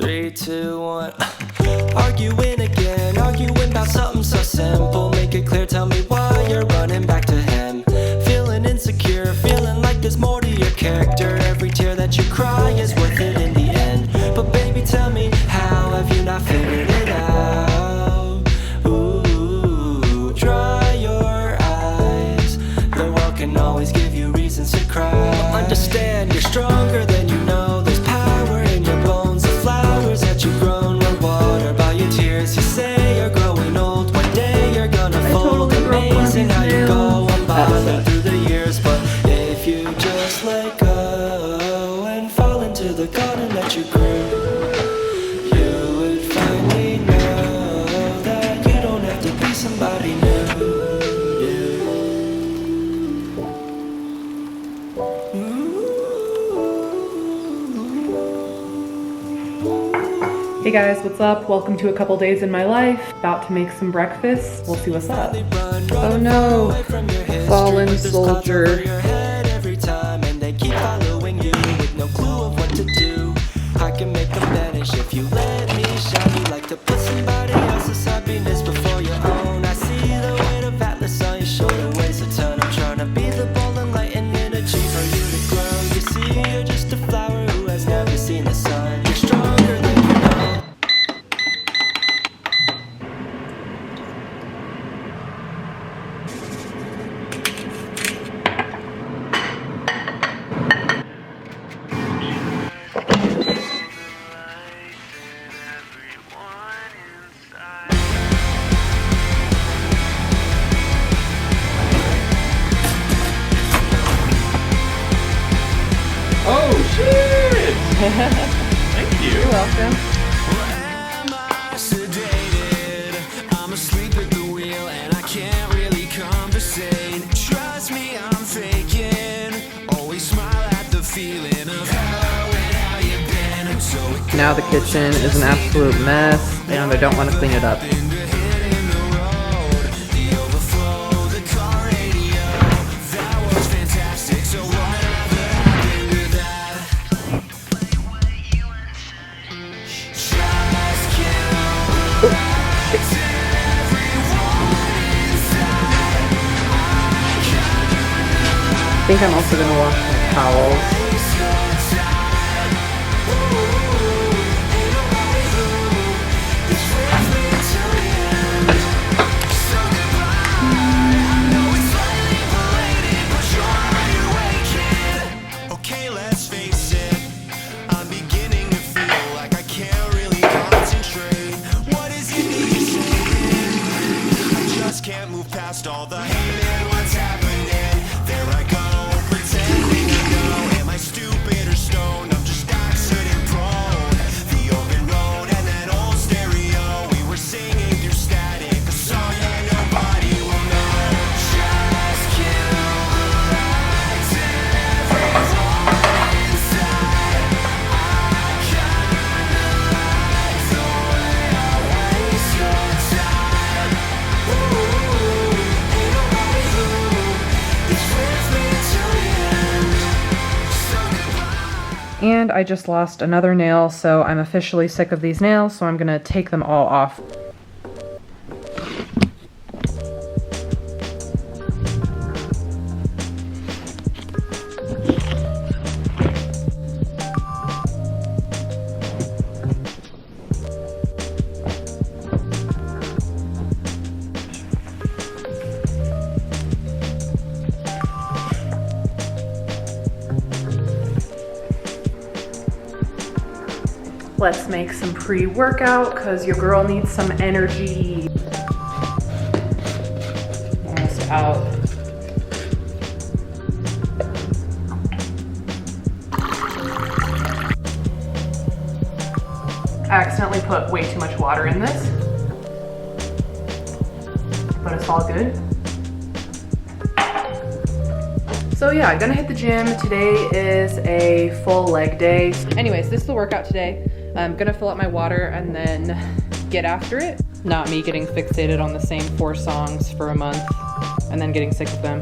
3, 2, 1. Arguing again, arguing about something so simple. Make it clear, tell me why you're running back to him. Feeling insecure, feeling like there's more to your character. Every tear that you cry is worth it in the end. But baby, tell me, how have you not figured it out? Ooh, dry your eyes. The world can always give you reasons to cry. Understand, you're stronger than you know. There's power in your bones. The flowers that you've grown were watered by your tears. You say you're growing old. One day you're gonna fold. Amazing how you go unbothered through the years. But if you just let go and fall into the garden that you grew, you would finally know that you don't have to be somebody new. Hey guys, what's up? Welcome to a couple days in my life. About to make some breakfast. We'll see what's up. Oh no, fallen soldier. Every time, and they keep following you with no clue of what to do. I can make them vanish if you let me shine. You like to put somebody else's happiness before your own. I see the weight of Atlas on your shoulder, weighs a ton. I'm trying to be the ball and light and energy for you to grow. You see, you're just a flower who has never seen the sun. You're stronger than you know. Oh shit! Thank you. You're welcome. Am I sedated? I'm asleep at the wheel and I can't really conversate. Trust me, I'm faking. Always smile at the feeling of hello and how you been. I'm so Now the kitchen is an absolute mess and I don't want to clean it up. in the hit in the road. The overflow, the car radio. That was fantastic. So whatever happened to that? Just kill I think I'm also gonna wash my towels. Okay, let's face it, I'm beginning to feel like I can't really concentrate. What is it that you're saying? I just can't move past all the hate and what's happening. There I go, pretending to know. Am I stupid or stoned? I'm just accident prone. The open road and that old stereo. We were singing through static, a song that nobody will know. Just kill the lights and everyone inside. I kinda like the way I waste your time. Ooh, ain't nobody who is with me till the end. So goodbye. And I just lost another nail, so I'm officially sick of these nails, so I'm gonna take them all off. Let's make some pre-workout because your girl needs some energy. Almost out. I accidentally put way too much water in this, but it's all good. So yeah, I'm gonna hit the gym. Today is a full leg day. Anyways, this is the workout today. I'm gonna fill up my water and then get after it. Not me getting fixated on the same 4 songs for a month and then getting sick of them.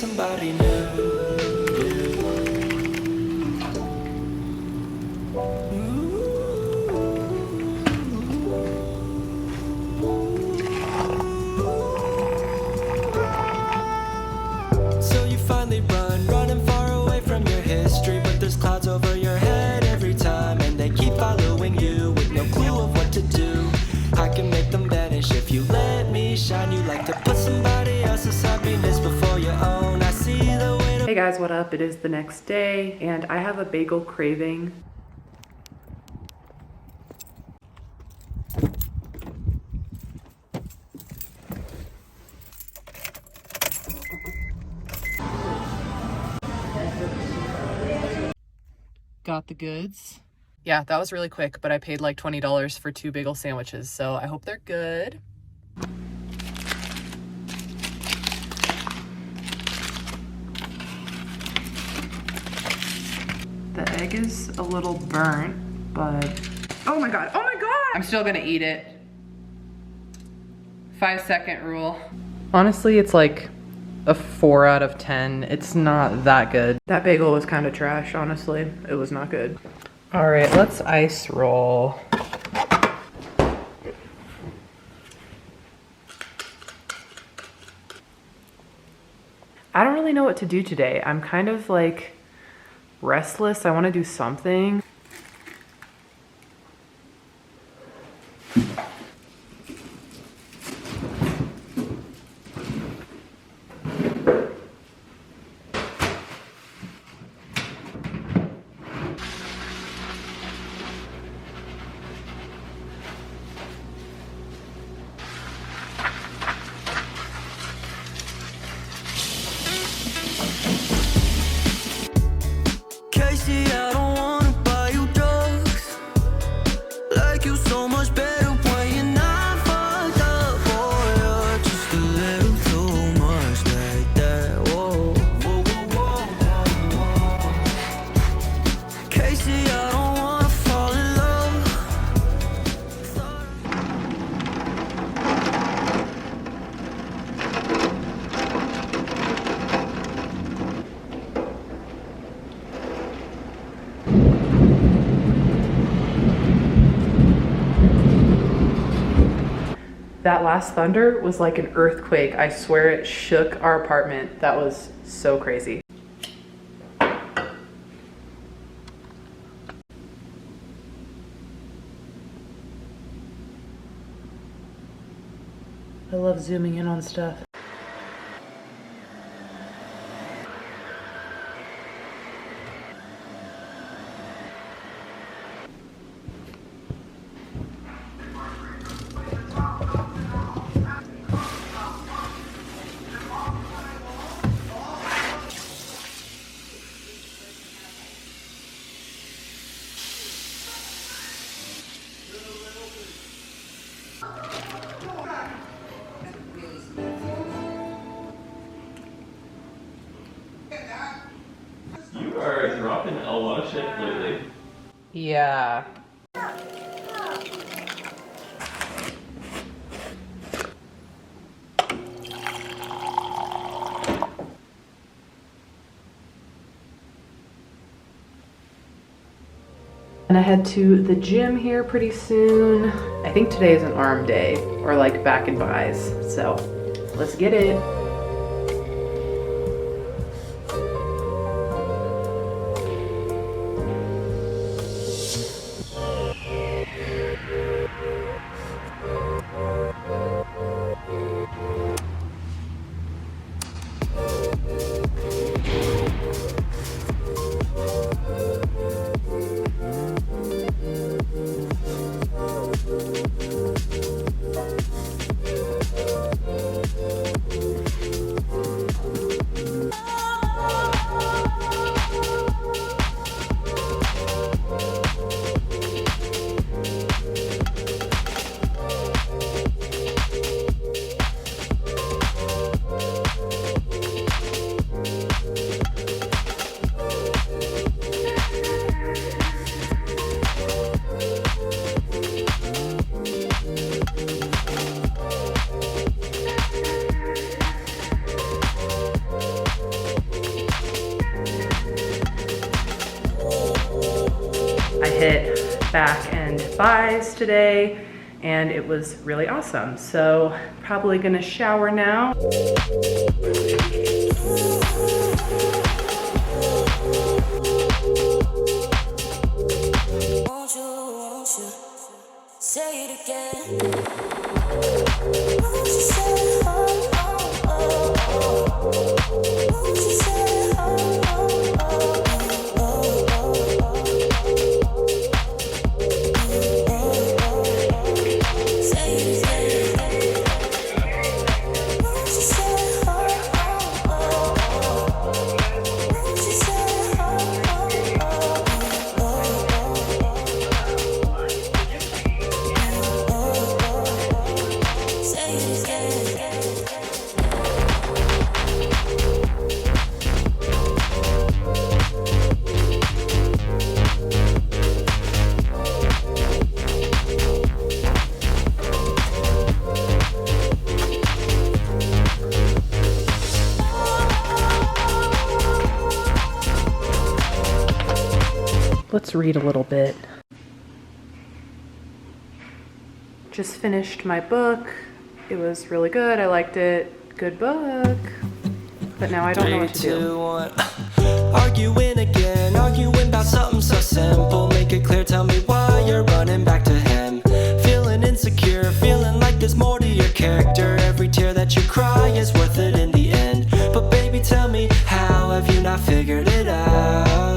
somebody new. So you finally running far away from your history, but there's clouds over your head every time, and they keep following you with no clue of what to do. I can make them vanish if you let me shine. You like to put somebody else's happiness before your own. I see the way to— Hey guys, what up? It is the next day and I have a bagel craving. Got the goods. Yeah, that was really quick, but I paid like $20 for 2 bagel sandwiches, so I hope they're good. The egg is a little burnt, but oh my god, oh my god! I'm still gonna eat it. 5-second rule. Honestly, it's like a 4 out of 10. It's not that good. That bagel was kind of trash, honestly. It was not good. All right, let's ice roll. I don't really know what to do today. I'm kind of like restless. I want to do something. Casey, I don't wanna buy you drugs. Like you so much better when you're not fucked up. Boy, you're just a little too much like that. Whoa, whoa, whoa, whoa, whoa. Casey, I don't wanna fall in love. That last thunder was like an earthquake. I swear it shook our apartment. That was so crazy. I love zooming in on stuff. You are dropping a lot of shit lately. Yeah. And I head to the gym here pretty soon. I think today is an arm day or like back and buys. So let's get it. back and buys today, and it was really awesome. So probably gonna shower now. Won't you say it again? Won't you say oh, oh, oh, oh. Won't you say oh, oh, oh, oh, oh, oh. Say it again. Won't you say oh, oh, oh, oh. Won't you say oh, oh, oh, oh. Let's read a little bit. Just finished my book. It was really good. I liked it. Good book. But now I don't know what to do. Arguing again, arguing about something so simple. Make it clear, tell me why you're running back to him. Feeling insecure, feeling like there's more to your character. Every tear that you cry is worth it in the end. But baby, tell me, how have you not figured it out?